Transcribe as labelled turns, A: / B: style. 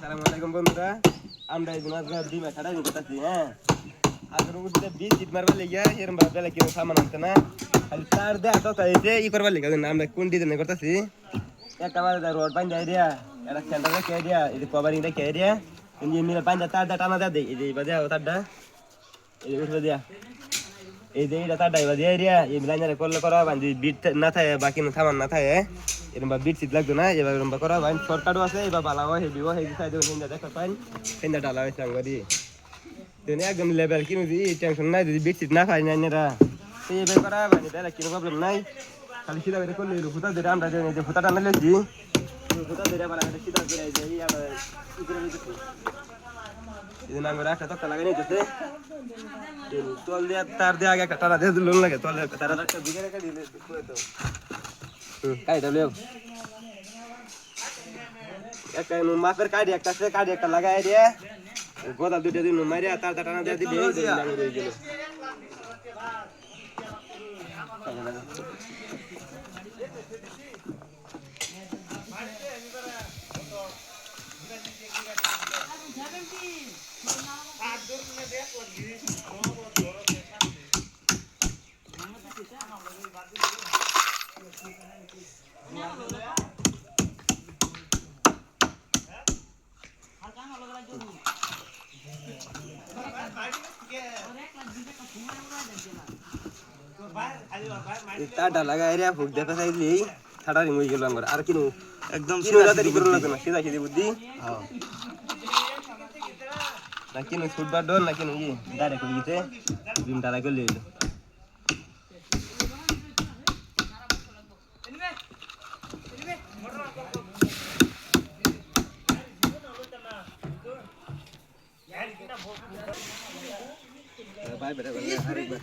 A: আসসালামু আলাইকুম বন্ধুরা, আমরা এই ডিমা ছাড়া করতেছি। হ্যাঁ, আগের মধ্যে বীজ জিত মারবার লেগে এরম ভাবে কেউ সামান আনতে না, খালি তার দেয়া তো তাইতে করবার লেগে আমরা কোন ডিজাইনে করতেছি। একটা আমার রড বাইন যায় রিয়া, একটা সেন্টার রেখে দিয়া, এই যে কভারিং রেখে দিয়া, কিন্তু এমনি বাইন তারটা টানা দেয় দেয়, এই যে বাজে তারটা এই যে উঠবে দিয়া, এই যে এটা তারটা বাজে রিয়া, এই লাইনারে করলে করা বান্ধি বিট না থাকে বাকি সামান না থাকে, এরকম বিট সিট লাগতো না। এবার এরকম করা বাইন শর্টকাটও আছে, এবার বালাও হেভিও হেভি সাইডে দেখা পাইন সেন্টার ডালা হয়েছে আঙ্গারি একদম লেভেল কিনো টেনশন নাই, যদি বিট সিট না খাই না সেই এবার করা বাইনি তাহলে কোনো প্রবলেম নাই। খালি সিধা করে করলে ফুটা ধরে আমরা যে ফুটা টানা লেছি ফুটা ধরে আবার সিধা করে যাই আবার আমরা একটা তক্তা লাগাই নিতেছে, তল দিয়ে তার দিয়ে আগে একটা টানা দিয়ে লোন লাগে, তল তারা একটা দিকে রেখে দিলে তো কাইটা লেও একটা মাপের কাঠি একটা আছে, কাঠি একটা লাগাই দিয়ে গোদা দুটো দিন মারিয়া তার টানা দিয়ে দিলে গেল। তারটা লাগাই রে ফুক দেখে চাইলি ঠাডা রিং হয়ে গেল আমার আর কিনো একদম সিধা সিধি বুদ্ধি না কিনো ছুটবার ডর না কিনো ডাইরেক্ট করে গেছে ডিম ডালা করলে এলো। বাই বেটা আরেকবার